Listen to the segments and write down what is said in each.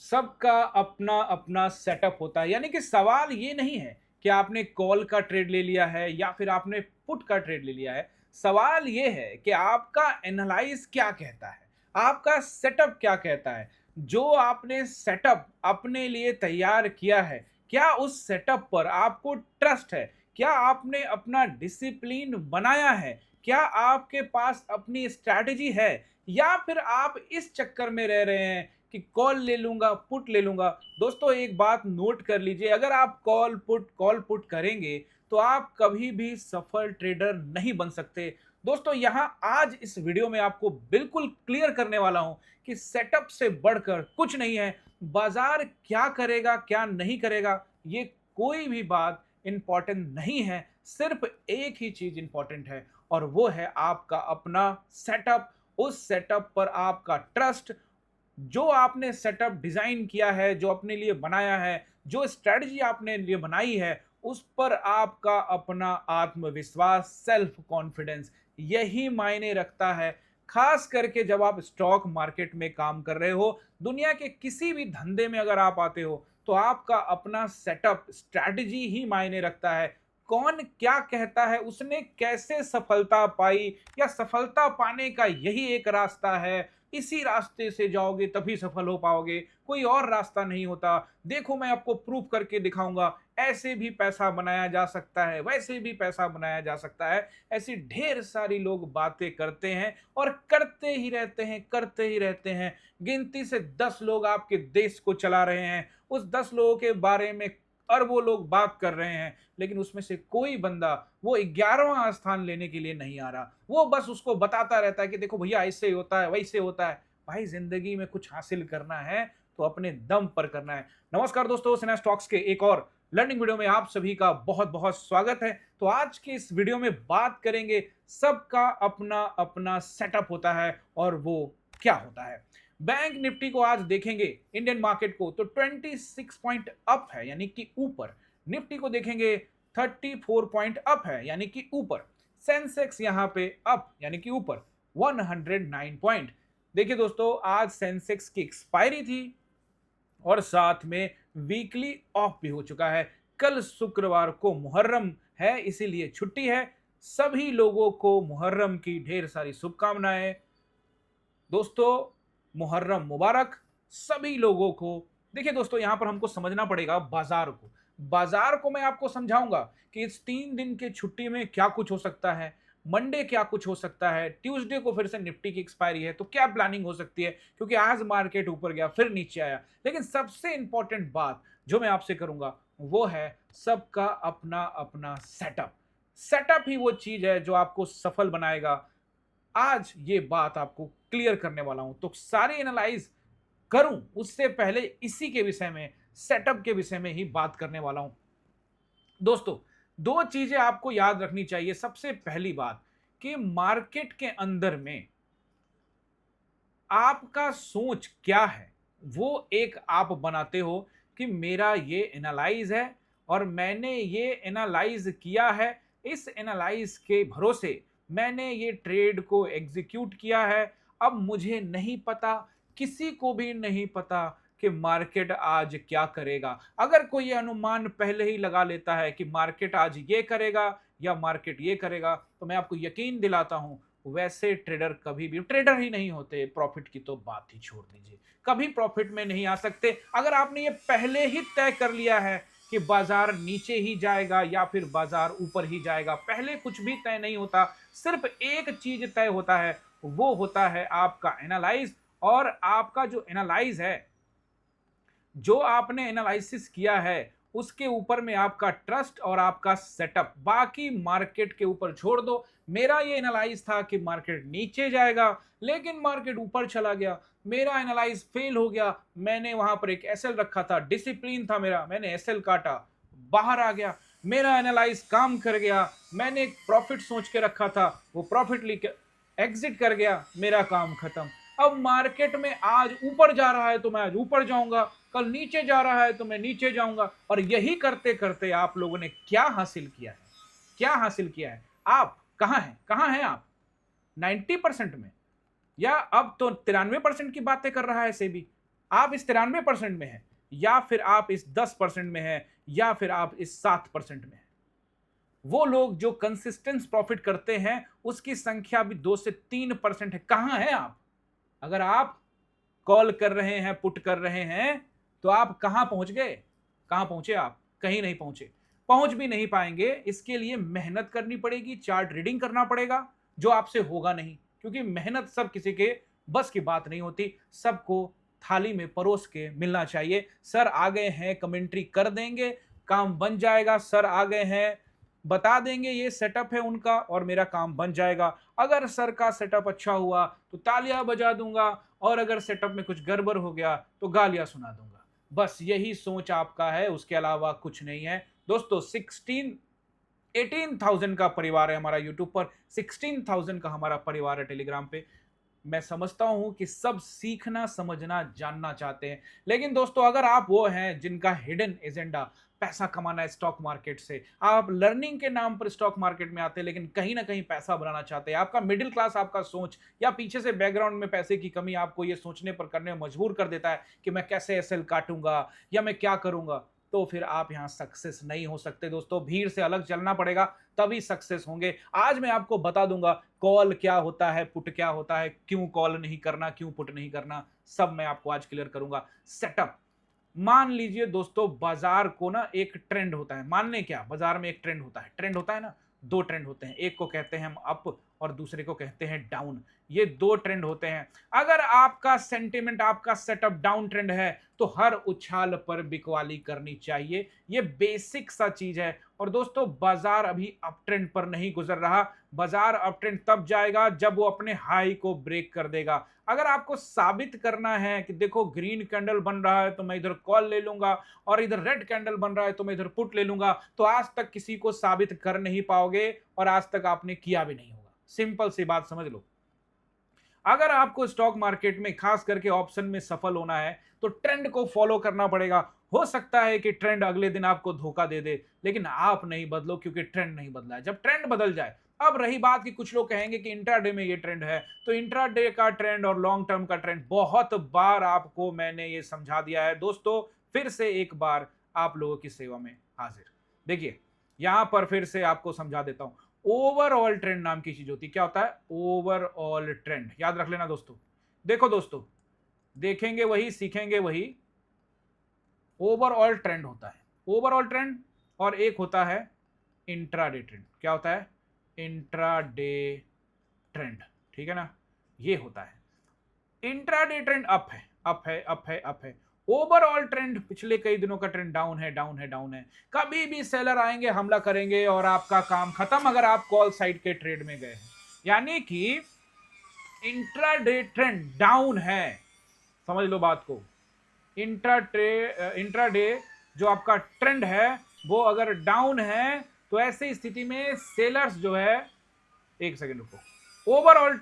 सबका अपना अपना सेटअप होता है, यानी कि सवाल ये नहीं है कि आपने कॉल का ट्रेड ले लिया है या फिर आपने पुट का ट्रेड ले लिया है। सवाल ये है कि आपका एनालाइज क्या कहता है, आपका सेटअप क्या कहता है। जो आपने सेटअप अपने लिए तैयार किया है, क्या उस सेटअप पर आपको ट्रस्ट है? क्या आपने अपना डिसिप्लिन बनाया है? क्या आपके पास अपनी स्ट्रैटेजी है, या फिर आप इस चक्कर में रह रहे हैं कि कॉल ले लूंगा, पुट ले लूंगा। दोस्तों एक बात नोट कर लीजिए, अगर आप कॉल पुट करेंगे तो आप कभी भी सफल ट्रेडर नहीं बन सकते। दोस्तों यहां आज इस वीडियो में आपको बिल्कुल क्लियर करने वाला हूं कि सेटअप से बढ़कर कुछ नहीं है। बाजार क्या करेगा क्या नहीं करेगा, ये कोई भी बात इंपॉर्टेंट नहीं है। सिर्फ एक ही चीज इंपॉर्टेंट है, और वो है आपका अपना सेटअप। उस सेटअप पर आपका ट्रस्ट। जो आपने सेटअप डिजाइन किया है, जो अपने लिए बनाया है, जो स्ट्रेटजी आपने लिए बनाई है, उस पर आपका अपना आत्मविश्वास, सेल्फ कॉन्फिडेंस, यही मायने रखता है। खास करके जब आप स्टॉक मार्केट में काम कर रहे हो, दुनिया के किसी भी धंधे में अगर आप आते हो, तो आपका अपना सेटअप, स्ट्रेटजी ही मायने रखता है। कौन क्या कहता है, उसने कैसे सफलता पाई, या सफलता पाने का यही एक रास्ता है, इसी रास्ते से जाओगे तभी सफल हो पाओगे, कोई और रास्ता नहीं होता। देखो मैं आपको प्रूफ करके दिखाऊंगा, ऐसे भी पैसा बनाया जा सकता है, वैसे भी पैसा बनाया जा सकता है। ऐसी ढेर सारी लोग बातें करते हैं और करते ही रहते हैं, करते ही रहते हैं। गिनती से 10 लोग आपके देश को चला रहे हैं, उस 10 लोगों के बारे में अरबों लोग बात कर रहे हैं, लेकिन उसमें से कोई बंदा वो 11वां स्थान लेने के लिए नहीं आ रहा। वो बस उसको बताता रहता है कि देखो भैया ऐसे होता है, वैसे होता है। भाई जिंदगी में कुछ हासिल करना है तो अपने दम पर करना है। नमस्कार दोस्तों, सिन्हा स्टॉक्स के एक और लर्निंग वीडियो में आप सभी का बहुत बहुत स्वागत है। तो आज के इस वीडियो में बात करेंगे, सबका अपना अपना सेटअप होता है और वो क्या होता है। बैंक निफ्टी को आज देखेंगे, इंडियन मार्केट को, तो 26 पॉइंट अप है, यानी कि ऊपर। निफ्टी को देखेंगे 34 पॉइंट अप है, यानी कि ऊपर। सेंसेक्स यहां पे अप, यानी कि ऊपर 109 पॉइंट। देखिए दोस्तों, आज सेंसेक्स की एक्सपायरी थी और साथ में वीकली ऑफ भी हो चुका है। कल शुक्रवार को मुहर्रम है, इसीलिए छुट्टी है। सभी लोगों को मुहर्रम की ढेर सारी शुभकामनाएं। दोस्तों मुहर्रम मुबारक सभी लोगों को। देखिए दोस्तों, यहां पर हमको समझना पड़ेगा बाजार को। बाजार को मैं आपको समझाऊंगा कि इस 3 दिन के छुट्टी में क्या कुछ हो सकता है। मंडे क्या कुछ हो सकता है, ट्यूसडे को फिर से निफ्टी की एक्सपायरी है, तो क्या प्लानिंग हो सकती है, क्योंकि आज मार्केट ऊपर गया फिर नीचे आया। लेकिन सबसे इंपॉर्टेंट बात जो मैं आपसे करूंगा वो है सबका अपना अपना सेटअप। सेटअप ही वो चीज है जो आपको सफल बनाएगा। आज ये बात आपको क्लियर करने वाला हूं, तो सारी एनालाइज करूं उससे पहले इसी के विषय में, सेटअप के विषय में ही बात करने वाला हूं। दोस्तों दो चीजें आपको याद रखनी चाहिए। सबसे पहली बात कि मार्केट के अंदर में आपका सोच क्या है, वो एक आप बनाते हो कि मेरा ये एनालाइज है और मैंने ये एनालाइज किया है। इस एनालाइज के भरोसे मैंने ये ट्रेड को एग्जीक्यूट किया है। अब मुझे नहीं पता, किसी को भी नहीं पता कि मार्केट आज क्या करेगा। अगर कोई ये अनुमान पहले ही लगा लेता है कि मार्केट आज ये करेगा या मार्केट ये करेगा, तो मैं आपको यकीन दिलाता हूं वैसे ट्रेडर कभी भी ट्रेडर ही नहीं होते। प्रॉफिट की तो बात ही छोड़ दीजिए, कभी प्रॉफिट में नहीं आ सकते। अगर आपने ये पहले ही तय कर लिया है कि बाजार नीचे ही जाएगा या फिर बाजार ऊपर ही जाएगा, पहले कुछ भी तय नहीं होता। सिर्फ एक चीज तय होता है, वो होता है आपका एनालाइज। और आपका जो एनालाइज है, जो आपने एनालिसिस किया है, उसके ऊपर में आपका ट्रस्ट और आपका सेटअप, बाकी मार्केट के ऊपर छोड़ दो। मेरा ये एनालाइज था कि मार्केट नीचे जाएगा, लेकिन मार्केट ऊपर चला गया। मेरा एनालाइज फेल हो गया। मैंने वहां पर एक एसएल रखा था, डिसिप्लिन था मेरा, मैंने एसएल काटा, बाहर आ गया। मेरा एनालाइज काम कर गया। मैंने एक प्रॉफिट सोच के रखा था, वो प्रॉफिट लेकर एग्जिट कर गया, मेरा काम खत्म। अब मार्केट में आज ऊपर जा रहा है तो मैं आज ऊपर जाऊंगा, कल नीचे जा रहा है तो मैं नीचे जाऊंगा। और यही करते करते आप लोगों ने क्या हासिल किया है, क्या हासिल किया है? आप कहां हैं, कहां हैं आप? 90% में, या अब तो 93% की बातें कर रहा है सेबी। आप इस 93% में हैं, या फिर आप इस 10% में हैं, या फिर आप इस 7% में हैं। वो लोग जो कंसिस्टेंट प्रॉफिट करते हैं उसकी संख्या भी 2 से 3% है। कहां है आप? अगर आप कॉल कर रहे हैं, पुट कर रहे हैं, तो आप कहां पहुंच गए? कहां पहुंचे आप? कहीं नहीं पहुंचे, पहुंच भी नहीं पाएंगे। इसके लिए मेहनत करनी पड़ेगी, चार्ट रीडिंग करना पड़ेगा, जो आपसे होगा नहीं, क्योंकि मेहनत सब किसी के बस की बात नहीं होती। सबको थाली में परोस के मिलना चाहिए। सर आ गए हैं, कमेंट्री कर देंगे, काम बन जाएगा। सर आ गए हैं, बता देंगे ये सेटअप है उनका और मेरा काम बन जाएगा। अगर सर का सेटअप अच्छा हुआ तो तालियां बजा दूंगा, और अगर सेटअप में कुछ गड़बड़ हो गया तो गालियां सुना दूंगा। बस यही सोच आपका है, उसके अलावा कुछ नहीं है दोस्तों। 18,000 का परिवार है हमारा यूट्यूब पर, 16,000 का हमारा परिवार है टेलीग्राम पे। मैं समझता हूं कि सब सीखना, समझना, जानना चाहते हैं। लेकिन दोस्तों, अगर आप वो हैं जिनका हिडन एजेंडा पैसा कमाना है स्टॉक मार्केट से, आप लर्निंग के नाम पर स्टॉक मार्केट में आते हैं लेकिन कहीं ना कहीं पैसा बनाना चाहते हैं, आपका मिडिल क्लास, आपका सोच या पीछे से बैकग्राउंड में पैसे की कमी आपको ये सोचने पर, करने में मजबूर कर देता है कि मैं कैसे एसएल काटूंगा या मैं क्या करूंगा, तो फिर आप यहां सक्सेस नहीं हो सकते दोस्तों। भीड़ से अलग चलना पड़ेगा, तभी सक्सेस होंगे। आज मैं आपको बता दूंगा कॉल क्या होता है, पुट क्या होता है, क्यों कॉल नहीं करना, क्यों पुट नहीं करना, सब मैं आपको आज क्लियर करूंगा। सेटअप, मान लीजिए दोस्तों, बाजार को ना एक ट्रेंड होता है। मान लें क्या, बाजार में एक ट्रेंड होता है ना, दो ट्रेंड होते हैं, एक को कहते हैं हम अप और दूसरे को कहते हैं डाउन। ये दो ट्रेंड होते हैं। अगर आपका सेंटिमेंट, आपका सेटअप डाउन ट्रेंड है तो हर उछाल पर बिकवाली करनी चाहिए। ये बेसिक सा चीज है। और दोस्तों, बाजार अभी अप ट्रेंड पर नहीं गुजर रहा। बाजार अप ट्रेंड तब जाएगा जब वो अपने हाई को ब्रेक कर देगा। अगर आपको साबित करना है कि देखो ग्रीन कैंडल बन रहा है तो मैं इधर कॉल ले लूंगा, और इधर रेड कैंडल बन रहा है तो मैं इधर पुट ले लूंगा, तो आज तक किसी को साबित कर नहीं पाओगे और आज तक आपने किया भी नहीं होगा। सिंपल सी बात समझ लो। अगर आपको स्टॉक मार्केट में, खास करके ऑप्शन में सफल होना है तो ट्रेंड को फॉलो करना पड़ेगा। हो सकता है कि ट्रेंड अगले दिन आपको धोखा दे दे, लेकिन आप नहीं बदलो, क्योंकि ट्रेंड नहीं बदला है। जब ट्रेंड बदल जाए, अब रही बात कि कुछ लोग कहेंगे कि इंट्राडे में ये ट्रेंड है, तो इंट्राडे का ट्रेंड और लॉन्ग टर्म का ट्रेंड बहुत बार आपको मैंने ये समझा दिया है दोस्तों। फिर से एक बार आप लोगों की सेवा में हाजिर। देखिए, यहां पर फिर से आपको समझा देता हूं। ओवरऑल ट्रेंड नाम की चीज होती है। क्या होता है? ओवरऑल ट्रेंड, याद रख लेना दोस्तों। देखो दोस्तों, देखेंगे वही, सीखेंगे वही। ओवरऑल ट्रेंड होता है, ओवरऑल ट्रेंड, और एक होता है इंट्राडे ट्रेंड। क्या होता है? इंट्राडे ट्रेंड, ठीक है ना? ये होता है। इंट्राडे ट्रेंड अप है, अप है, अप है, अप है। ओवरऑल ट्रेंड पिछले कई दिनों का ट्रेंड डाउन है, डाउन है, डाउन है। कभी भी सेलर आएंगे, हमला करेंगे और आपका काम खत्म अगर आप कॉल साइड के ट्रेड में गए हैं। यानी कि इंट्राडे ट्रेंड डाउन है, समझ लो बात को। इंट्राडे जो आपका ट्रेंड है वो अगर डाउन है, तो ऐसी स्थिति में सेलर्स जो है, एक सेकंड रुको, ओवरऑल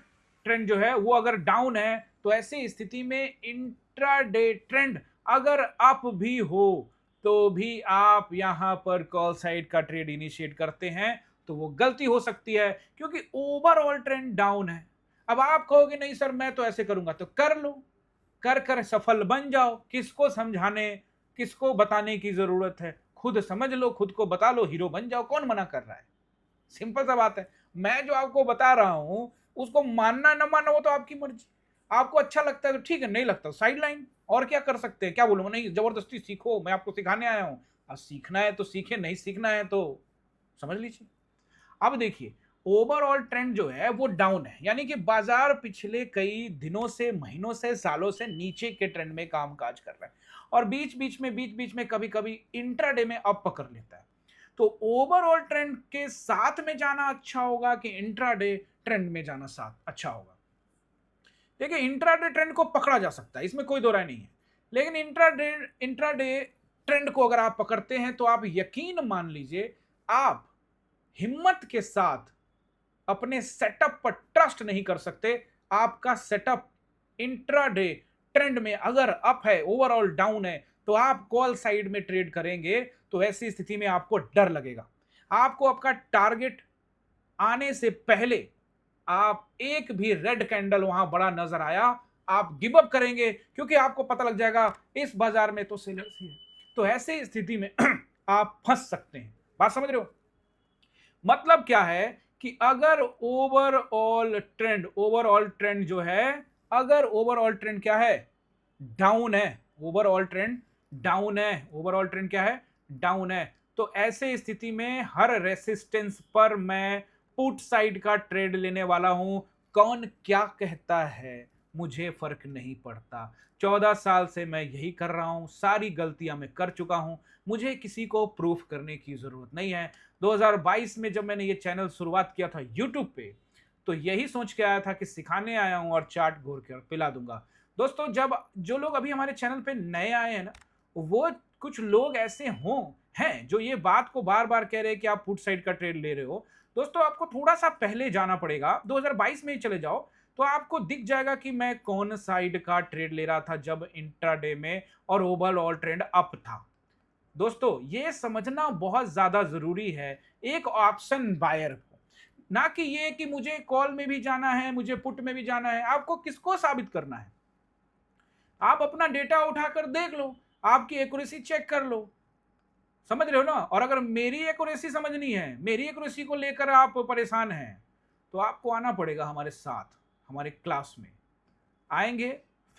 ट्रेंड जो है वो अगर डाउन है, तो ऐसी स्थिति में इंट्राडे ट्रेंड अगर अप भी हो तो भी आप यहां पर कॉल साइड का ट्रेड इनिशिएट करते हैं, तो वो गलती हो सकती है, क्योंकि ओवरऑल ट्रेंड डाउन है। अब आप कहोगे नहीं सर मैं तो ऐसे करूंगा, तो कर लो, कर कर सफल बन जाओ। किसको समझाने, किसको बताने की जरूरत है? खुद समझ लो, खुद को बता लो, हीरो बन जाओ। कौन मना कर रहा है? सिंपल सा बात है। मैं जो आपको बता रहा हूं उसको मानना ना मानना वो तो आपकी मर्जी। आपको अच्छा लगता है तो ठीक है, नहीं लगता साइड लाइन। और क्या कर सकते हैं? क्या बोलूंगा? नहीं, जबरदस्ती सीखो, मैं आपको सिखाने आया हूं। अब सीखना है तो सीखे, नहीं सीखना है तो समझ लीजिए। अब देखिए, ओवरऑल ट्रेंड जो है वो डाउन है, यानी कि बाजार पिछले कई दिनों से, महीनों से, सालों से नीचे के ट्रेंड में कामकाज कर रहा है, और बीच बीच में कभी कभी इंट्राडे में अप पकड़ लेता है। तो ओवरऑल ट्रेंड के साथ में जाना अच्छा होगा कि इंट्राडे ट्रेंड में जाना साथ अच्छा होगा? देखिए, इंट्राडे ट्रेंड को पकड़ा जा सकता है, इसमें कोई दो राय नहीं है। लेकिन इंट्राडे इंट्राडे ट्रेंड को अगर आप पकड़ते हैं तो आप यकीन मान लीजिए, आप हिम्मत के साथ अपने सेटअप पर ट्रस्ट नहीं कर सकते। आपका सेटअप इंट्राडे ट्रेंड में अगर अप है, ओवरऑल डाउन है, तो आप कॉल साइड में ट्रेड करेंगे, तो ऐसी स्थिति में आपको डर लगेगा। आपको आपका टारगेट आने से पहले आप एक भी रेड कैंडल वहां बड़ा नजर आया आप गिव अप करेंगे क्योंकि आपको पता लग जाएगा इस बाजार में तो सेलर्स ही है। तो ऐसे स्थिति में आप फंस सकते हैं। बात समझ रहे हो? मतलब क्या है कि अगर ओवरऑल ट्रेंड जो है, अगर ओवरऑल ट्रेंड क्या है, डाउन है, ओवरऑल ट्रेंड डाउन है, ओवरऑल ट्रेंड क्या है, डाउन है, तो ऐसे स्थिति में हर रेसिस्टेंस पर मैं पुट साइड का ट्रेड लेने वाला हूं। कौन क्या कहता है, मुझे फर्क नहीं पड़ता। 14 साल से मैं यही कर रहा हूं, सारी गलतियां मैं कर चुका हूं, मुझे किसी को प्रूफ करने की जरूरत नहीं है। 2022 में जब मैंने ये चैनल शुरुआत किया था यूट्यूब पे, तो यही सोच के आया था कि सिखाने आया हूं और चाट घोर कर पिला दूंगा। दोस्तों, जब जो लोग अभी हमारे चैनल पे नए आए हैं ना, वो कुछ लोग ऐसे हों हैं जो ये बात को बार बार कह रहे हैं कि आप पुट साइड का ट्रेड ले रहे हो। दोस्तों, आपको थोड़ा सा पहले जाना पड़ेगा, 2022 में ही चले जाओ, तो आपको दिख जाएगा कि मैं कौन साइड का ट्रेड ले रहा था जब इंट्राडे में और ओवरऑल ट्रेंड अप था। दोस्तों, ये समझना बहुत ज्यादा जरूरी है एक ऑप्शन बायर को, ना कि ये कि मुझे कॉल में भी जाना है, मुझे पुट में भी जाना है। आपको किसको साबित करना है? आप अपना डेटा उठाकर देख लो, आपकी एक्यूरेसी चेक कर लो। समझ रहे हो ना? और अगर मेरी एक्यूरेसी समझनी है, मेरी एक्यूरेसी को लेकर आप परेशान हैं, तो आपको आना पड़ेगा हमारे साथ, हमारे क्लास में आएंगे,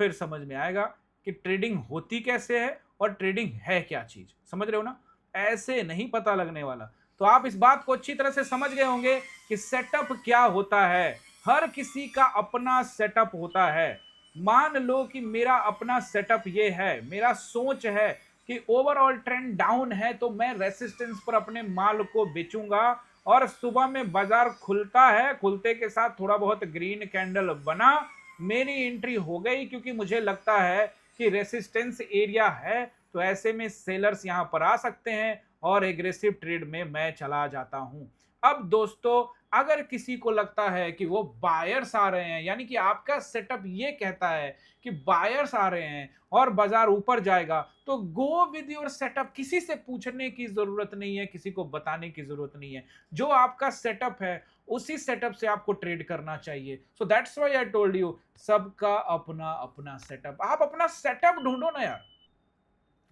फिर समझ में आएगा कि ट्रेडिंग होती कैसे है और ट्रेडिंग है क्या चीज। समझ रहे हो ना? ऐसे नहीं पता लगने वाला। तो आप इस बात को अच्छी तरह से समझ गए होंगे कि सेटअप क्या होता है। हर किसी का अपना सेटअप होता है। मान लो कि मेरा अपना सेटअप ये है, मेरा सोच है कि ओवरऑल ट्रेंड डाउन है, तो मैं रेसिस्टेंस पर अपने माल को बेचूंगा, और सुबह में बाजार खुलता है, खुलते के साथ थोड़ा बहुत ग्रीन कैंडल बना, मेरी एंट्री हो गई, क्योंकि मुझे लगता है कि रेसिस्टेंस एरिया है, तो ऐसे में सेलर्स यहां पर आ सकते हैं और एग्रेसिव ट्रेड में मैं चला जाता हूं। अब दोस्तों, अगर किसी को लगता है कि वो बायर्स आ रहे हैं, यानी कि आपका सेटअप ये कहता है कि बायर्स आ रहे हैं और बाजार ऊपर जाएगा, तो गो विद योर सेटअप। किसी से पूछने की जरूरत नहीं है, किसी को बताने की जरूरत नहीं है। जो आपका सेटअप है, उसी सेटअप से आपको ट्रेड करना चाहिए। So that's why I told you, सबका अपना अपना सेटअप। आप अपना सेटअप ढूंढो ना यार,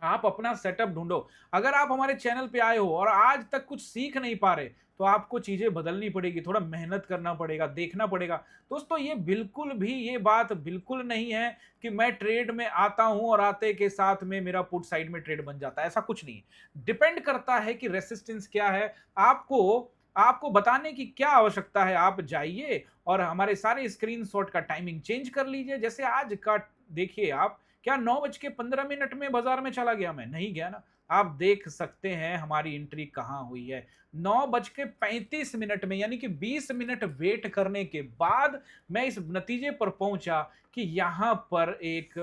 आप अपना सेटअप ढूंढो। अगर आप हमारे चैनल पे आए हो और आज तक कुछ सीख नहीं पा रहे, तो आपको चीजें बदलनी पड़ेगी, थोड़ा मेहनत करना पड़ेगा, देखना पड़ेगा। दोस्तों, ये बिल्कुल भी, ये बात बिल्कुल नहीं है कि मैं ट्रेड में आता हूं और आते के साथ में मेरा पुट साइड में ट्रेड बन जाता है। ऐसा कुछ नहीं है। डिपेंड करता है कि रेसिस्टेंस क्या है। आपको आपको बताने की क्या आवश्यकता है? आप जाइए और हमारे सारे स्क्रीनशॉट का टाइमिंग चेंज कर लीजिए। जैसे आज का देखिए आप, क्या 9:15 में बाजार में चला गया? मैं नहीं गया ना। आप देख सकते हैं हमारी एंट्री कहां हुई है। 9:35 में, यानी कि 20 मिनट वेट करने के बाद मैं इस नतीजे पर पहुंचा कि यहां पर एक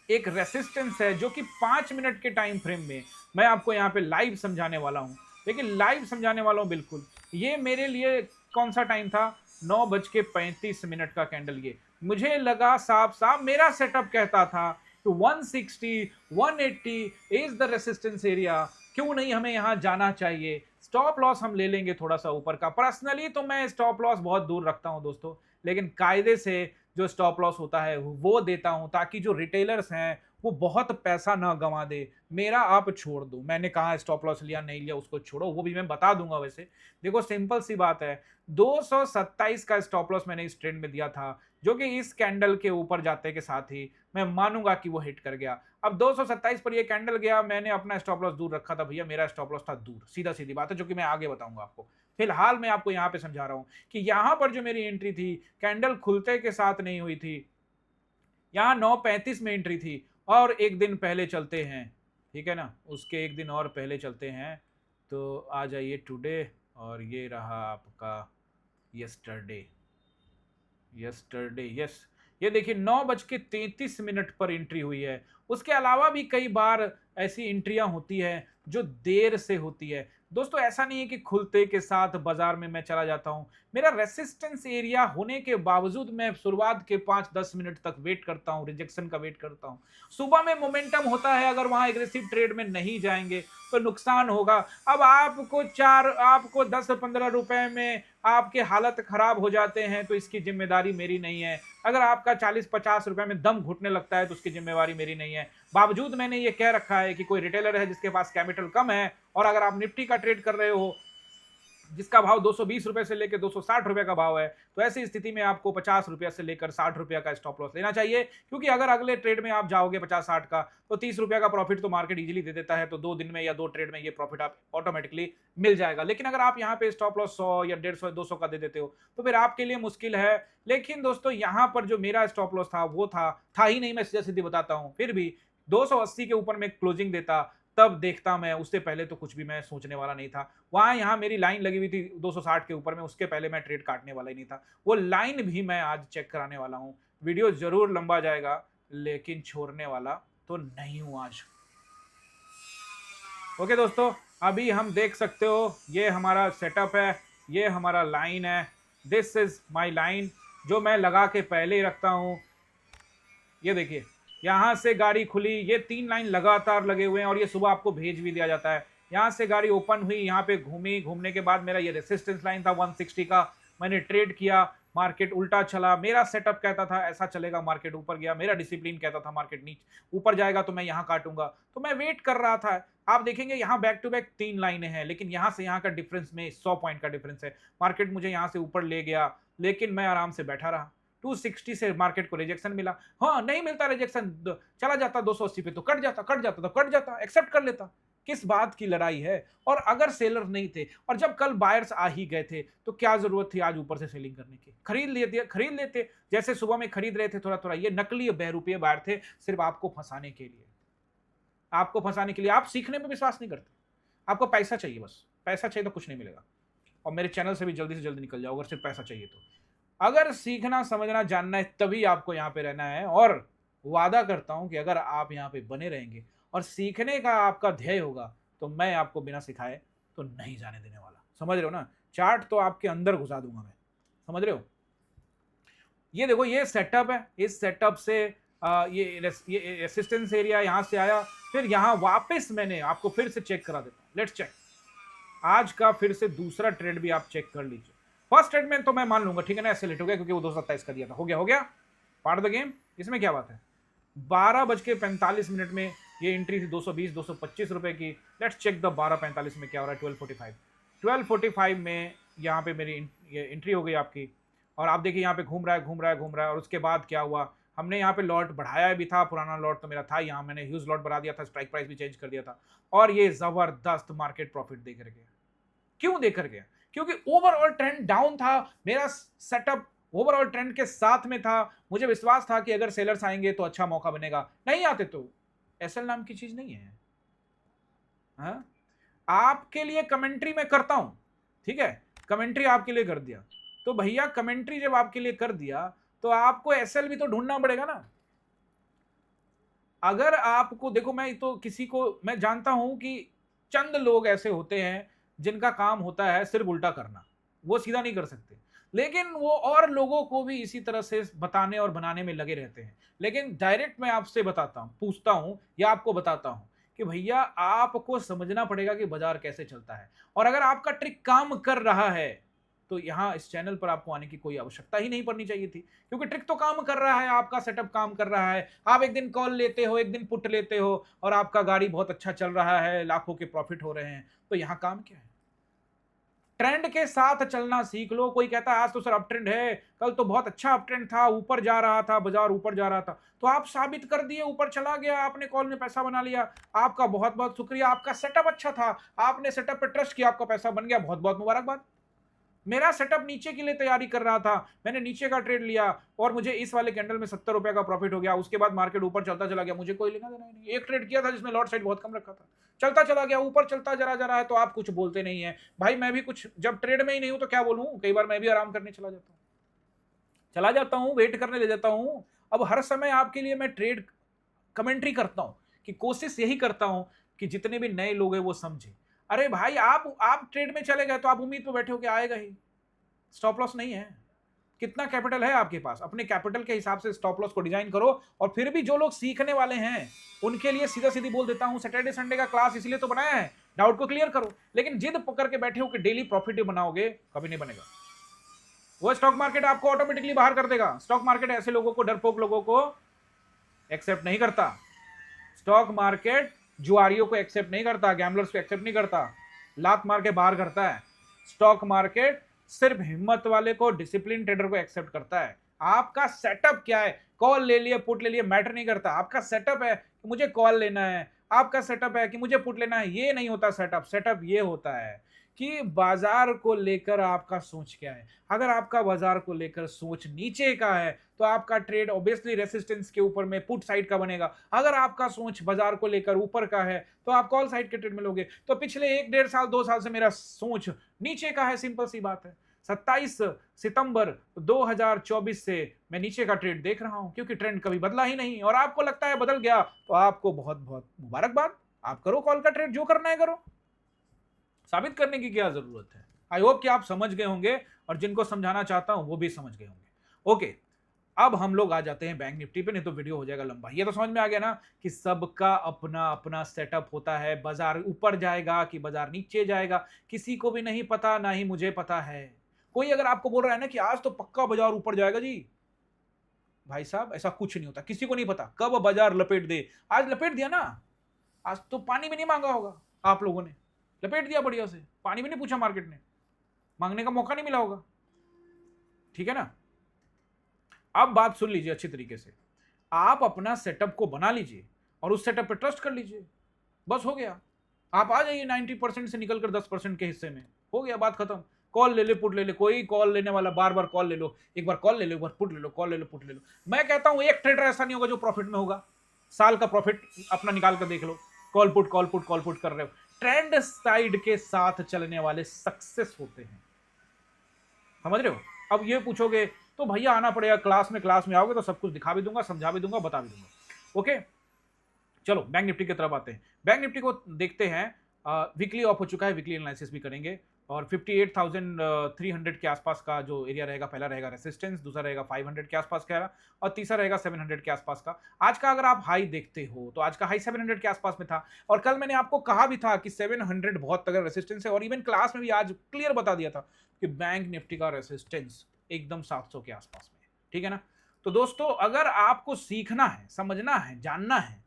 एक रेसिस्टेंस है, जो कि 5 मिनट के टाइम फ्रेम में मैं आपको यहां पे लाइव समझाने वाला हूं। लेकिन लाइव समझाने वाला हूं बिल्कुल। ये मेरे लिए कौन सा टाइम था? 9:35 का कैंडल। ये मुझे लगा साफ साफ, मेरा सेटअप कहता था कि 160 180 इज द रेसिस्टेंस एरिया। क्यों नहीं, हमें यहां जाना चाहिए। स्टॉप लॉस हम ले लेंगे थोड़ा सा ऊपर का। पर्सनली तो मैं स्टॉप लॉस बहुत दूर रखता हूं दोस्तों, लेकिन कायदे से जो स्टॉप लॉस होता है वो देता हूं, ताकि जो रिटेलर्स हैं वो बहुत पैसा ना गंवा दे। मेरा आप छोड़ दो, मैंने कहा स्टॉप लॉस लिया नहीं लिया उसको छोड़ो, वो भी मैं बता दूंगा। वैसे देखो, सिंपल सी बात है, 227 का स्टॉप लॉस मैंने इस ट्रेंड में दिया था, जो कि इस कैंडल के ऊपर जाते के साथ ही मैं मानूंगा कि वो हिट कर गया। अब 227 पर ये कैंडल गया, मैंने अपना स्टॉप लॉस दूर रखा था भैया, मेरा स्टॉप लॉस था दूर। सीधा सीधी बात है, जो कि मैं आगे बताऊंगा आपको। फिलहाल मैं आपको यहां पे समझा रहा हूं कि यहां पर जो मेरी एंट्री थी, कैंडल खुलते के साथ नहीं हुई थी, यहाँ 9:35 में एंट्री थी। और एक दिन पहले चलते हैं, ठीक है ना, उसके एक दिन और पहले चलते हैं। तो आ जाइए टुडे, और ये रहा आपका यस्टरडे। यस्टरडे, यस, ये देखिए 9:33 पर एंट्री हुई है। उसके अलावा भी कई बार ऐसी एंट्रियां होती है जो देर से होती है। दोस्तों, ऐसा नहीं है कि खुलते के साथ बाजार में मैं चला जाता हूं। मेरा रेसिस्टेंस एरिया होने के बावजूद मैं शुरुआत के 5-10 मिनट तक वेट करता हूं, रिजेक्शन का वेट करता हूं। सुबह में मोमेंटम होता है, अगर वहां एग्रेसिव ट्रेड में नहीं जाएंगे तो नुकसान होगा। अब आपको 10-15 रुपए में आपके हालत खराब हो जाते हैं तो इसकी जिम्मेदारी मेरी नहीं है। अगर आपका 40-50 रुपए में दम घुटने लगता है तो उसकी जिम्मेवारी मेरी नहीं है। बावजूद मैंने ये कह रखा है कि कोई रिटेलर है जिसके पास कैपिटल कम है और अगर आप निफ्टी का ट्रेड कर रहे हो जिसका भाव 220 रुपए से लेकर 260 रुपए का भाव है, तो ऐसी स्थिति में आपको 50 रुपया से लेकर 60 रुपया का स्टॉप लॉस लेना चाहिए, क्योंकि अगर अगले ट्रेड में आप जाओगे 50-60 का, तो 30 रुपया का प्रॉफिट तो मार्केट इजीली दे देता है, तो 2 दिन में या 2 ट्रेड में ये प्रॉफिट आप ऑटोमेटिकली मिल जाएगा। लेकिन अगर आप यहाँ पे स्टॉप लॉस 100 या 150 200 का दे देते हो, तो फिर आपके लिए मुश्किल है। लेकिन दोस्तों यहाँ पर जो मेरा स्टॉप लॉस था वो था ही नहीं, मैं सीधा सीधी बताता हूँ। फिर भी 280 के ऊपर में क्लोजिंग देता, तब देखता मैं, उससे पहले तो कुछ भी मैं सोचने वाला नहीं था। वहां यहाँ मेरी लाइन लगी हुई थी 260 के ऊपर में, उसके पहले मैं ट्रेड काटने वाला ही नहीं था। वो लाइन भी मैं आज चेक कराने वाला हूँ। वीडियो जरूर लंबा जाएगा लेकिन छोड़ने वाला तो नहीं हूं आज। ओके दोस्तों, अभी हम देख सकते हो ये हमारा सेटअप है, ये हमारा लाइन है। दिस इज माई लाइन जो मैं लगा के पहले ही रखता हूँ। ये देखिए यहां से गाड़ी खुली, ये 3 लाइन लगातार लगे हुए हैं और ये सुबह आपको भेज भी दिया जाता है। यहां से गाड़ी ओपन हुई, यहाँ पे घूमी, घूमने के बाद मेरा ये रेसिस्टेंस लाइन था 160 का, मैंने ट्रेड किया, मार्केट उल्टा चला। मेरा सेटअप कहता था ऐसा चलेगा, मार्केट ऊपर गया। मेरा डिसिप्लिन कहता था मार्केट नीचे ऊपर जाएगा तो मैं यहाँ काटूंगा, तो मैं वेट कर रहा था। आप देखेंगे यहाँ बैक टू बैक 3 लाइनें हैं, लेकिन यहाँ से यहाँ का डिफरेंस में 100 पॉइंट का डिफरेंस है। मार्केट मुझे यहाँ से ऊपर ले गया, लेकिन मैं आराम से बैठा रहा। 260 से मार्केट को रिजेक्शन मिला। हाँ, नहीं मिलता रिजेक्शन, चला जाता 280 पे तो कट जाता, एक्सेप्ट कर लेता। किस बात की लड़ाई है? और अगर सेलर नहीं थे और जब कल बायर्स आ ही गए थे तो क्या जरूरत थी आज ऊपर से सेलिंग करने की? खरीद लेते जैसे सुबह में खरीद रहे थे थोड़ा थोड़ा। ये नकली बहरूपीय बायर थे, सिर्फ आपको फंसाने के लिए। आप सीखने में विश्वास नहीं करते, आपको पैसा चाहिए, बस पैसा चाहिए तो कुछ नहीं मिलेगा। और मेरे चैनल से भी जल्दी से जल्दी निकल जाओ अगर सिर्फ पैसा चाहिए तो। अगर सीखना समझना जानना है तभी आपको यहाँ पे रहना है। और वादा करता हूं कि अगर आप यहाँ पे बने रहेंगे और सीखने का आपका ध्येय होगा तो मैं आपको बिना सिखाए तो नहीं जाने देने वाला। समझ रहे हो ना? चार्ट तो आपके अंदर घुसा दूंगा मैं, समझ रहे हो? ये देखो, ये सेटअप है। इस सेटअप से ये रेसिस्टेंस एरिया यहाँ से आया, फिर यहाँ वापस मैंने आपको फिर से चेक करा देता हूँ। लेट्स चेक आज का फिर से दूसरा ट्रेड भी आप चेक कर लीजिए। फर्स्ट ट्रेड में तो मैं मान लूंगा, ठीक है ना, ऐसे लेट हो गया क्योंकि वो 227 का दिया था। हो गया पार्ट ऑफ द गेम, इसमें क्या बात है। 12:45 में ये एंट्री थी 220-225 रुपए की। लेट्स चेक द 12:45 में क्या हो रहा है। 12:45 में यहाँ पे मेरी ये एंट्री हो गई आपकी, और आप देखिए यहाँ पे घूम रहा है और उसके बाद क्या हुआ, हमने यहाँ पे लॉट बढ़ाया भी था। पुराना लॉट तो मेरा था, यहाँ मैंने ह्यूज लॉट बढ़ा दिया था, स्ट्राइक प्राइस भी चेंज कर दिया था, और ये जबरदस्त मार्केट प्रॉफिट देकर गया। क्यों देकर गया? क्योंकि ओवरऑल ट्रेंड डाउन था, मेरा सेटअप ओवरऑल ट्रेंड के साथ में था। मुझे विश्वास था कि अगर सेलर्स आएंगे तो अच्छा मौका बनेगा, नहीं आते तो एसएल नाम की चीज नहीं है। हाँ? आपके लिए कमेंट्री मैं करता हूं, ठीक है, कमेंट्री आपके लिए कर दिया, तो भैया कमेंट्री जब आपके लिए कर दिया तो आपको एसएल भी तो ढूंढना पड़ेगा ना। अगर आपको देखो, मैं जानता हूं कि चंद लोग ऐसे होते हैं जिनका काम होता है सिर्फ उल्टा करना, वो सीधा नहीं कर सकते, लेकिन वो और लोगों को भी इसी तरह से बताने और बनाने में लगे रहते हैं। लेकिन डायरेक्ट मैं आपसे बताता हूं, पूछता हूं या आपको बताता हूं कि भैया आपको समझना पड़ेगा कि बाजार कैसे चलता है। और अगर आपका ट्रिक काम कर रहा है तो यहां इस चैनल पर आपको आने की कोई आवश्यकता ही नहीं पड़नी चाहिए थी, क्योंकि ट्रिक तो काम कर रहा है, आपका सेटअप काम कर रहा है। आप एक दिन कॉल लेते हो, एक दिन पुट लेते हो, और आपका गाड़ी बहुत अच्छा चल रहा है, लाखों के प्रॉफिट हो रहे हैं। तो यहां काम क्या है? ट्रेंड के साथ चलना सीख लो। कोई कहता है आज तो सर अप ट्रेंड है, कल तो बहुत अच्छा अप ट्रेंड था, ऊपर जा रहा था, बाजार ऊपर जा रहा था, तो आप साबित कर दिए, ऊपर चला गया, आपने कॉल में पैसा बना लिया। आपका बहुत बहुत शुक्रिया, आपका सेटअप अच्छा था, आपने सेटअप पे ट्रस्ट किया, आपका पैसा बन गया, बहुत बहुत मुबारकबाद। मेरा सेटअप नीचे के लिए तैयारी कर रहा था, मैंने नीचे का ट्रेड लिया और मुझे इस वाले कैंडल में 70 रुपए का प्रॉफिट हो गया। उसके बाद मार्केट ऊपर चलता चला गया, मुझे कोई लेना देना ही नहीं। एक ट्रेड किया था जिसमें लॉट साइड बहुत कम रखा था, चलता चला गया, ऊपर चलता जरा जरा है, तो आप कुछ बोलते नहीं है। भाई मैं भी कुछ, जब ट्रेड में ही नहीं हूं तो क्या बोलूं, कई बार मैं भी आराम करने चला जाता हूं, वेट करने ले जाता हूं। अब हर समय आपके लिए मैं ट्रेड कमेंट्री करता हूं, कि कोशिश यही करता हूं कि जितने भी नए लोग हैं वो समझे। अरे भाई आप ट्रेड में चले गए तो आप उम्मीद पे बैठे हो कि आएगा ही, स्टॉप लॉस नहीं है। कितना कैपिटल है आपके पास, अपने कैपिटल के हिसाब से स्टॉप लॉस को डिजाइन करो। और फिर भी जो लोग सीखने वाले हैं उनके लिए सीधा सीधी बोल देता हूं, सैटरडे संडे का क्लास इसलिए तो बनाया है, डाउट को क्लियर करो। लेकिन जिद पकड़ के बैठे हो कि डेली प्रॉफिट बनाओगे, कभी नहीं बनेगा। वो स्टॉक मार्केट आपको ऑटोमेटिकली बाहर कर देगा। स्टॉक मार्केट ऐसे लोगों को, डरपोक लोगों को एक्सेप्ट नहीं करता। स्टॉक मार्केट जुआरियों को एक्सेप्ट नहीं करता, गैम्बलर्स को एक्सेप्ट नहीं करता, लात मार के बाहर करता है। स्टॉक मार्केट सिर्फ हिम्मत वाले को, डिसिप्लिन ट्रेडर को एक्सेप्ट करता है। आपका सेटअप क्या है, कॉल ले लिए पुट ले लिए मैटर नहीं करता। आपका सेटअप है कि मुझे कॉल लेना है, आपका सेटअप है कि मुझे पुट लेना है, ये नहीं होता सेटअप। सेटअप ये होता है कि बाजार को लेकर आपका सोच क्या है। अगर आपका बाजार को लेकर सोच नीचे का है तो आपका ट्रेड ऑब्वियसली रेसिस्टेंस के ऊपर में पुट साइड का बनेगा। अगर आपका सोच बाजार को लेकर ऊपर का है तो आप कॉल साइड के ट्रेड में लोगे। तो पिछले 1-1.5 साल 2 साल से मेरा सोच नीचे का है, सिंपल सी बात है। 27 सितंबर 2024 से मैं नीचे का ट्रेड देख रहा हूं, क्योंकि ट्रेंड कभी बदला ही नहीं। और आपको लगता है बदल गया तो आपको बहुत बहुत मुबारकबाद। आप करो कॉल का ट्रेड, जो करना है करो, साबित करने की क्या जरूरत है। आई होप कि आप समझ गए होंगे और जिनको समझाना चाहता हूं वो भी समझ गए होंगे। ओके, अब हम लोग आ जाते हैं बैंक निफ्टी पे, नहीं तो वीडियो हो जाएगा लंबा। ये तो समझ में आ गया ना कि सबका अपना अपना सेटअप होता है। बाजार ऊपर जाएगा कि बाजार नीचे जाएगा किसी को भी नहीं पता, ना ही मुझे पता है। कोई अगर आपको बोल रहा है ना कि आज तो पक्का बाजार ऊपर जाएगा जी, भाई साहब ऐसा कुछ नहीं होता। किसी को नहीं पता कब बाजार लपेट दे। आज लपेट दिया ना, आज तो पानी भी नहीं मांगा होगा आप लोगों ने, लपेट दिया बढ़िया से, पानी भी नहीं पूछा मार्केट ने, मांगने का मौका नहीं मिला होगा। ठीक है ना। अब बात सुन लीजिए अच्छी तरीके से। आप अपना सेटअप को बना लीजिए और उस सेटअप पे ट्रस्ट कर लीजिए, बस हो गया। आप आ जाइए 90% से निकलकर 10% के हिस्से में, हो गया, बात खत्म। कॉल ले ले पुट ले ले, कोई कॉल लेने वाला, बार बार कॉल ले लो, एक बार कॉल ले लो, एक बार पुट ले लो, कॉल ले लो पुट ले लो। मैं कहता हूं एक ट्रेडर ऐसा नहीं होगा जो प्रॉफिट में होगा। साल का प्रॉफिट अपना निकाल कर देख लो, call put call put call put कर रहे हो। ट्रेंड साइड के साथ चलने वाले सक्सेस होते हैं, समझ रहे हो। अब ये पूछोगे तो भैया आना पड़ेगा क्लास में, क्लास में आओगे तो सब कुछ दिखा भी दूंगा, समझा भी दूंगा, बता भी दूंगा। ओके, चलो बैंक निफ्टी की तरफ आते हैं। बैंक निफ्टी को देखते हैं। वीकली ऑफ हो चुका है, वीकली एनालिसिस भी करेंगे। और 58,300 के आसपास का जो एरिया रहेगा, पहला रहेगा रेसिस्टेंस, दूसरा रहेगा 500 के आसपास का, और तीसरा रहेगा 700 के आसपास का। आज का अगर आप हाई देखते हो तो आज का हाई 700 के आसपास में था। और कल मैंने आपको कहा भी था कि 700 बहुत तगड़ा रेसिस्टेंस है, और इवन क्लास में भी आज क्लियर बता दिया था कि बैंक निफ्टी का रेसिस्टेंस एकदम 700 के आसपास में। ठीक है ना। तो दोस्तों अगर आपको सीखना है, समझना है, जानना है,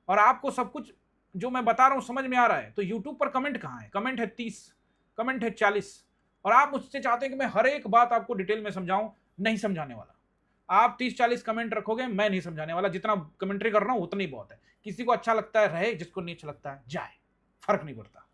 और आपको सब कुछ जो मैं बता रहा हूं समझ में आ रहा है, तो YouTube पर कमेंट कहां है? कमेंट है 30, कमेंट है 40। और आप मुझसे चाहते हैं कि मैं हर एक बात आपको डिटेल में समझाऊं, नहीं समझाने वाला। आप 30-40 कमेंट रखोगे, मैं नहीं समझाने वाला। जितना कमेंट्री कर रहा हूं उतना ही बहुत है। किसी को अच्छा लगता है रहे, जिसको नहीं अच्छा लगता है जाए, फर्क नहीं पड़ता।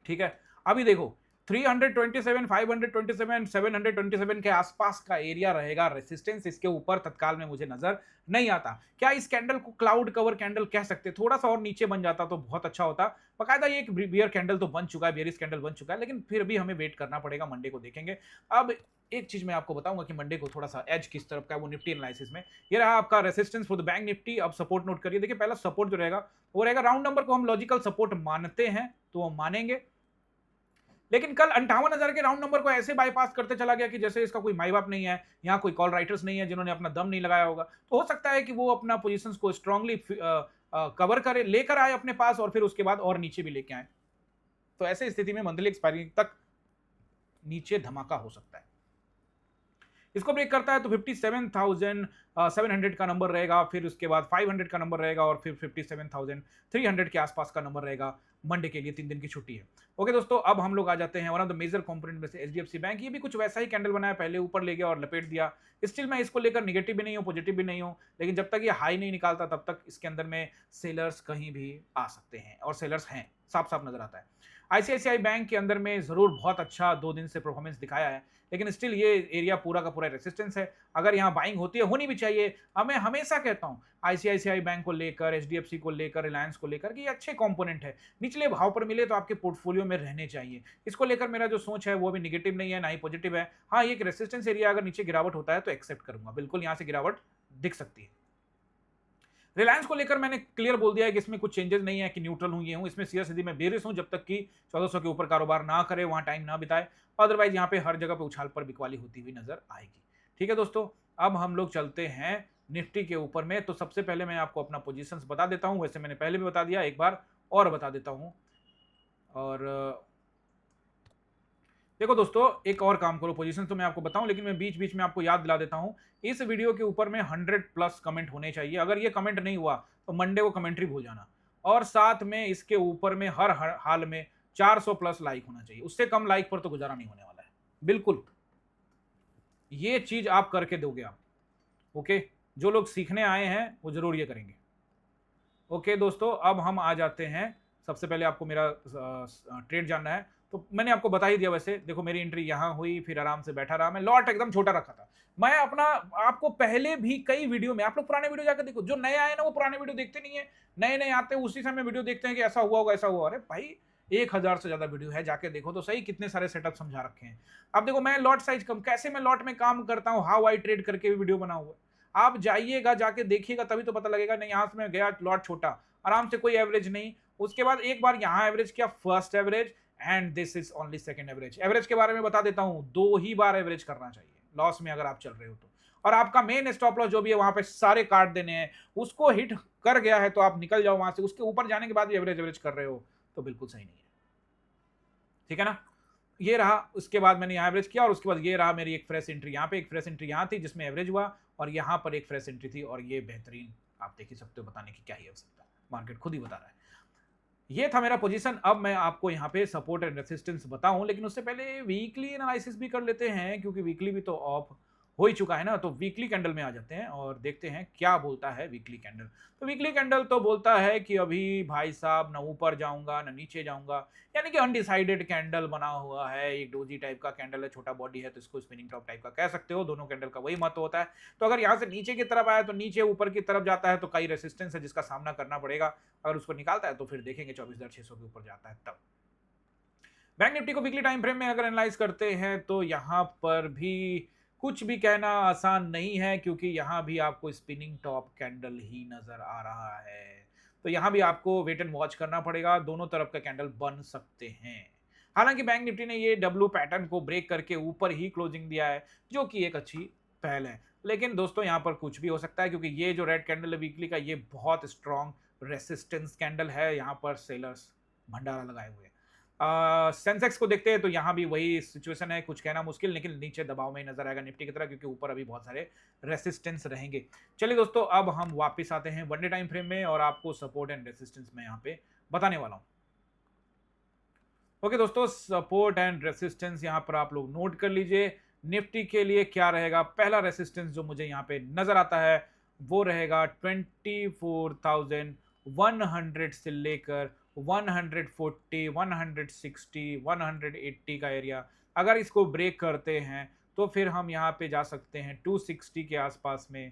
ठीक है। अभी देखो 327, 527, 727 के आसपास का एरिया रहेगा रेसिस्टेंस। इसके ऊपर तत्काल में मुझे नजर नहीं आता। क्या इस कैंडल को क्लाउड कवर कैंडल कह सकते? थोड़ा सा और नीचे बन जाता तो बहुत अच्छा होता। बाकायदा ये एक बियर कैंडल तो बन चुका है, बियरिश कैंडल बन चुका है, लेकिन फिर भी हमें वेट करना पड़ेगा, मंडे को देखेंगे। अब एक चीज मैं आपको बताऊंगा कि मंडे को थोड़ा सा एज किस तरफ का है, वो निफ्टी एनालिसिस में। ये रहा आपका resistance for the bank Nifty. अब सपोर्ट नोट करिए। देखिए पहला सपोर्ट जो रहेगा वो रहेगा राउंड नंबर को हम लॉजिकल सपोर्ट मानते हैं तो वो मानेंगे, लेकिन कल 58,000 के राउंड नंबर को ऐसे बाईपास करते चला गया कि जैसे इसका कोई माई बाप नहीं है, यहाँ कोई कॉल राइटर्स नहीं है जिन्होंने अपना दम नहीं लगाया होगा। तो हो सकता है कि वो अपना पोजीशंस को स्ट्रांगली कवर करे, लेकर आए अपने पास, और फिर उसके बाद और नीचे भी लेके आए। तो ऐसे स्थिति में मंथली एक्सपायरी तक नीचे धमाका हो सकता है। इसको ब्रेक करता है तो 57,700 का नंबर रहेगा, फिर उसके बाद 500 का नंबर रहेगा, और फिर 57,300 के आसपास का नंबर रहेगा। मंडे के लिए 3 दिन की छुट्टी है। ओके दोस्तों, अब हम लोग आ जाते हैं one of the major component में से एचडीएफसी बैंक। ये भी कुछ वैसा ही कैंडल बनाया, पहले ऊपर ले गया और लपेट दिया। स्टिल मैं इसको लेकर निगेटिव भी नहीं हूँ, पॉजिटिव भी नहीं हूँ, लेकिन जब तक ये हाई नहीं निकालता तब तक इसके अंदर में सेलर्स कहीं भी आ सकते हैं, और सेलर्स हैं, साफ साफ नजर आता है। आईसीआईसीआई बैंक के अंदर में जरूर बहुत अच्छा 2 दिन से परफॉर्मेंस दिखाया है, लेकिन स्टिल ये एरिया पूरा का पूरा रेसिस्टेंस है। अगर यहाँ बाइंग होती है, होनी भी चाहिए। मैं हमेशा कहता हूँ आईसीआईसीआई बैंक को लेकर, एचडीएफसी को लेकर, रिलायंस को लेकर कि ये अच्छे कंपोनेंट है, निचले भाव पर मिले तो आपके पोर्टफोलियो में रहने चाहिए। इसको लेकर मेरा जो सोच है वो भी निगेटिव नहीं है, ना ही पॉजिटिव है। हाँ, ये एक रेसिस्टेंस एरिया, अगर नीचे गिरावट होता है तो एक्सेप्ट करूंगा, बिल्कुल यहाँ से गिरावट दिख सकती है। रिलायंस को लेकर मैंने क्लियर बोल दिया है कि इसमें कुछ चेंजेस नहीं है कि न्यूट्रल हूं, ये हूं। इसमें सीधा सीधी मैं बेरिश हूं, जब तक कि 1400 के ऊपर कारोबार ना करे, वहां टाइम ना बिताए। अदरवाइज यहाँ पे हर जगह पे उछाल पर बिकवाली होती हुई नजर आएगी। ठीक है दोस्तों, अब हम लोग चलते हैं निफ्टी के ऊपर में। तो सबसे पहले मैं आपको अपना पोजीशंस बता देता हूं, वैसे मैंने पहले भी बता दिया, एक बार और बता देता हूं। और देखो दोस्तों, एक और काम करो, पोजीशन तो मैं आपको बताऊं, लेकिन मैं बीच बीच में आपको याद दिला देता हूं। इस वीडियो के ऊपर में 100+ कमेंट होने चाहिए। अगर ये कमेंट नहीं हुआ तो मंडे को कमेंट्री भूल जाना। और साथ में इसके ऊपर में हर हाल में 400+ लाइक होना चाहिए। उससे कम लाइक पर तो गुजारा नहीं होने वाला है, बिल्कुल। ये चीज आप करके दोगे आप, ओके। जो लोग सीखने आए हैं वो जरूर ये करेंगे। ओके दोस्तों, अब हम आ जाते हैं। सबसे पहले आपको मेरा ट्रेड जानना है, तो मैंने आपको बता ही दिया। वैसे देखो, मेरी एंट्री यहाँ हुई, फिर आराम से बैठा रहा मैं। लॉट एकदम छोटा रखा था मैं अपना। आपको पहले भी कई वीडियो में, आप लोग पुराने वीडियो जाकर देखो। जो नए आए ना वो पुराने वीडियो देखते नहीं है, नए नए आते हैं उसी समय वीडियो देखते हैं कि ऐसा हुआ होगा ऐसा हुआ। अरे भाई, 1000 से ज्यादा वीडियो है, जाके देखो तो सही, कितने सारे सेटअप समझा रखे हैं। अब देखो, मैं लॉट साइज कम, कैसे मैं लॉट में काम करता हूँ, हाउ आई ट्रेड करके भी वीडियो बना हुआ है। आप जाइएगा, जाके देखिएगा, तभी तो पता लगेगा। नहीं, यहाँ से मैं गया लॉट छोटा, आराम से, कोई एवरेज नहीं। उसके बाद एक बार यहाँ एवरेज किया, first average, and this is only second average. Average के बारे में बता देता हूँ, 2 ही बार एवरेज करना चाहिए लॉस में अगर आप चल रहे हो तो। और आपका मेन स्टॉप लॉस जो भी है वहां पे सारे काट देने हैं। उसको हिट कर गया है तो आप निकल जाओ वहां से। उसके ऊपर जाने के बाद भी एवरेज एवरेज कर रहे हो तो बिल्कुल सही नहीं है, ठीक है ना। ये रहा, उसके बाद मैंने यहाँ एवरेज किया, और उसके बाद ये रहा मेरी एक फ्रेश एंट्री। यहाँ पे एक फ्रेश एंट्री यहाँ थी जिसमें एवरेज हुआ, और यहाँ पर एक फ्रेश एंट्री थी, और ये बेहतरीन। आप देख ही सकते हो, बताने की क्या ही आवश्यकता है, मार्केट खुद ही बता रहा है। ये था मेरा पोजीशन। अब मैं आपको यहाँ पे सपोर्ट एंड रेसिस्टेंस बताऊं, लेकिन उससे पहले वीकली एनालिसिस भी कर लेते हैं, क्योंकि वीकली भी तो ऑफ हो ही चुका है ना। तो वीकली कैंडल में आ जाते हैं और देखते हैं क्या बोलता है वीकली कैंडल। तो वीकली कैंडल तो बोलता है कि अभी भाई साहब, न ऊपर जाऊंगा न नीचे जाऊंगा, यानी कि अनडिसाइडेड कैंडल बना हुआ है। एक डोजी टाइप का कैंडल है, छोटा बॉडी है, तो इसको स्पिनिंग टॉप टाइप का कह सकते हो। दोनों कैंडल का वही महत्व होता है। तो अगर यहाँ से नीचे की तरफ आया तो नीचे, ऊपर की तरफ जाता है तो कई रेसिस्टेंस है जिसका सामना करना पड़ेगा। अगर उसको निकालता है तो फिर देखेंगे 24,600 के ऊपर जाता है तब। बैंक निफ्टी को वीकली टाइम फ्रेम में अगर एनालाइज करते हैं तो यहां पर भी कुछ भी कहना आसान नहीं है, क्योंकि यहां भी आपको स्पिनिंग टॉप कैंडल ही नजर आ रहा है। तो यहां भी आपको वेट एंड वॉच करना पड़ेगा, दोनों तरफ का कैंडल बन सकते हैं। हालांकि बैंक निफ्टी ने ये डब्ल्यू पैटर्न को ब्रेक करके ऊपर ही क्लोजिंग दिया है, जो कि एक अच्छी पहल है। लेकिन दोस्तों, यहां पर कुछ भी हो सकता है, क्योंकि ये जो रेड कैंडल है वीकली का, ये बहुत स्ट्रॉन्ग रेसिस्टेंस कैंडल है। यहां पर सेलर्स भंडारा लगाए हुए हैं। सेंसेक्स को देखते हैं तो यहाँ भी वही सिचुएशन है, कुछ कहना मुश्किल, लेकिन नीचे दबाव में ही नजर आएगा निफ्टी की तरह, क्योंकि ऊपर अभी बहुत सारे रेसिस्टेंस रहेंगे। चलिए दोस्तों, अब हम वापस आते हैं वनडे टाइम फ्रेम में, और आपको सपोर्ट एंड रेसिस्टेंस में यहाँ पे बताने वाला हूँ। ओके दोस्तों, सपोर्ट एंड रेसिस्टेंस यहाँ पर आप लोग नोट कर लीजिए। निफ्टी के लिए क्या रहेगा, पहला रेसिस्टेंस जो मुझे यहाँ पे नजर आता है वो रहेगा 24,100 से लेकर 140, 160, 180 का एरिया। अगर इसको ब्रेक करते हैं तो फिर हम यहाँ पे जा सकते हैं 260 के आसपास में।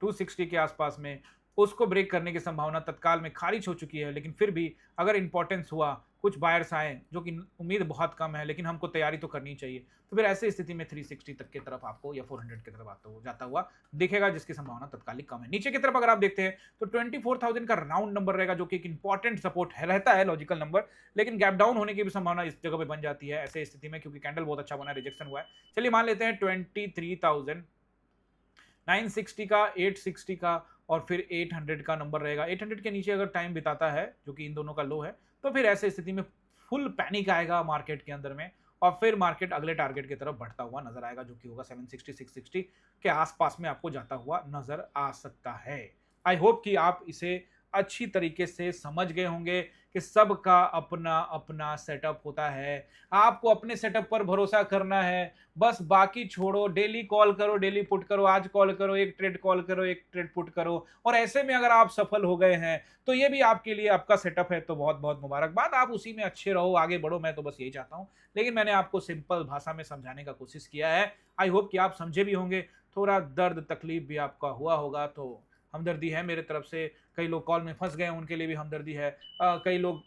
260 के आसपास में उसको ब्रेक करने की संभावना तत्काल में खारिज हो चुकी है, लेकिन फिर भी अगर इंपॉर्टेंस हुआ, कुछ बायर्स आए, जो कि उम्मीद बहुत कम है, लेकिन हमको तैयारी तो करनी चाहिए, तो फिर ऐसी स्थिति में 360 तक की तरफ आपको, या 400 की तरफ जाता हुआ दिखेगा, जिसकी संभावना तत्कालिक कम है। नीचे की तरफ अगर आप देखते हैं तो 24,000 का राउंड नंबर रहेगा, जो कि एक इंपॉर्टेंट सपोर्ट है, रहता है लॉजिकल नंबर, लेकिन गैप डाउन होने की भी संभावना इस जगह पे बन जाती है ऐसे स्थिति में, क्योंकि कैंडल बहुत अच्छा बना, रिजेक्शन हुआ है। चलिए मान लेते हैं 23,960 का, 860 का, और फिर 800 का नंबर रहेगा। 800 के नीचे अगर टाइम बिताता है, जो कि इन दोनों का लो है, तो फिर ऐसे स्थिति में फुल पैनिक आएगा मार्केट के अंदर में, और फिर मार्केट अगले टारगेट की तरफ बढ़ता हुआ नजर आएगा, जो कि होगा 760, 660 के आसपास में आपको जाता हुआ नजर आ सकता है। आई होप कि आप इसे अच्छी तरीके से समझ गए होंगे कि सबका अपना अपना सेटअप होता है। आपको अपने सेटअप पर भरोसा करना है, बस बाकी छोड़ो। डेली कॉल करो, डेली पुट करो, आज कॉल करो, एक ट्रेड कॉल करो, एक ट्रेड पुट करो, और ऐसे में अगर आप सफल हो गए हैं तो ये भी आपके लिए आपका सेटअप है, तो बहुत बहुत मुबारकबाद। आप उसी में अच्छे रहो, आगे बढ़ो, मैं तो बस यही चाहता हूँ। लेकिन मैंने आपको सिंपल भाषा में समझाने का कोशिश किया है। आई होप कि आप समझे भी होंगे। थोड़ा दर्द तकलीफ भी आपका हुआ होगा तो हमदर्दी है मेरे तरफ से। कई लोग कॉल में फंस गए, उनके लिए भी हमदर्दी है। कई लोग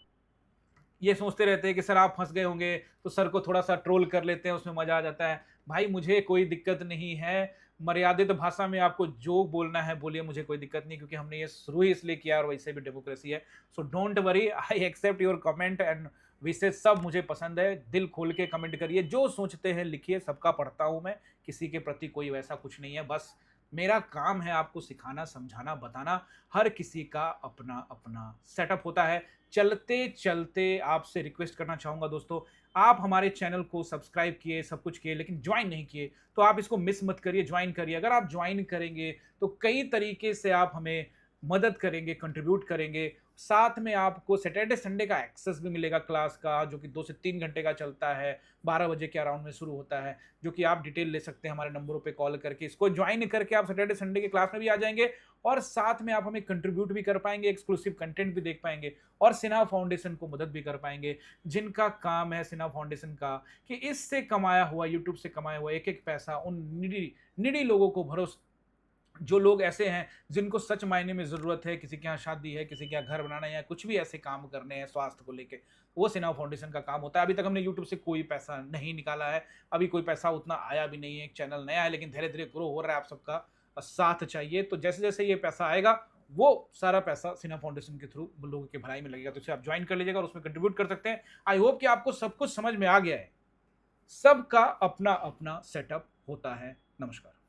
ये सोचते रहते हैं कि सर आप फंस गए होंगे तो सर को थोड़ा सा ट्रोल कर लेते हैं, उसमें मजा आ जाता है। भाई मुझे कोई दिक्कत नहीं है, मर्यादित भाषा में आपको जो बोलना है बोलिए, मुझे कोई दिक्कत नहीं, क्योंकि हमने ये शुरू ही इसलिए किया और वैसे भी डेमोक्रेसी है। So don't worry, I accept your comment and विशेष सब मुझे पसंद है। दिल खोल के कमेंट करिए, जो सोचते हैं लिखिए, सबका पढ़ता हूं मैं, किसी के प्रति कोई वैसा कुछ नहीं है। बस मेरा काम है आपको सिखाना, समझाना, बताना। हर किसी का अपना-अपना सेटअप होता है। चलते-चलते आपसे रिक्वेस्ट करना चाहूँगा दोस्तों, आप हमारे चैनल को सब्सक्राइब किए, सब कुछ किए, लेकिन जॉइन नहीं किए, तो आप इसको मिस मत करिए, जॉइन करिए। अगर आप जॉइन करेंगे, तो कई तरीके से आप हमें मदद करेंगे, कंट्रीब्यूट करेंगे। साथ में आपको सैटरडे, संडे का एक्सेस भी मिलेगा क्लास का, जो कि 2 से 3 घंटे का चलता है, 12 बजे के अराउंड में शुरू होता है, जो कि आप डिटेल ले सकते हैं हमारे नंबरों पे कॉल करके। इसको जॉइन करके आप सैटरडे, संडे की क्लास में भी आ जाएँगे और साथ में आप हमें कंट्रीब्यूट भी कर पाएँगे, एक्सक्लूसिव कंटेंट भी देख पाएँगे और सिन्हा फाउंडेशन को मदद भी कर पाएँगे, जिनका काम है सिन्हा फाउंडेशन का कि इससे कमाया हुआ, यूट्यूब से कमाया हुआ एक-एक पैसा उन नीडी नीडी लोगों को जो लोग ऐसे हैं जिनको सच मायने में ज़रूरत है, किसी के यहाँ शादी है, किसी के यहाँ घर बनाना है या कुछ भी ऐसे काम करने हैं स्वास्थ्य को लेके, वो सिन्हा फाउंडेशन का काम होता है। अभी तक हमने यूट्यूब से कोई पैसा नहीं निकाला है, अभी कोई पैसा उतना आया भी नहीं है, एक चैनल नया है लेकिन धीरे-धीरे ग्रो हो रहा है, आप सबका साथ चाहिए। तो जैसे-जैसे ये पैसा आएगा, वो सारा पैसा सिन्हा फाउंडेशन के थ्रू लोगों की भलाई में लगेगा, तो इसे आप जॉइन कर लीजिएगा और उसमें कंट्रीब्यूट कर सकते हैं। आई होप कि आपको सब कुछ समझ में आ गया है। सबका अपना-अपना सेटअप होता है। नमस्कार।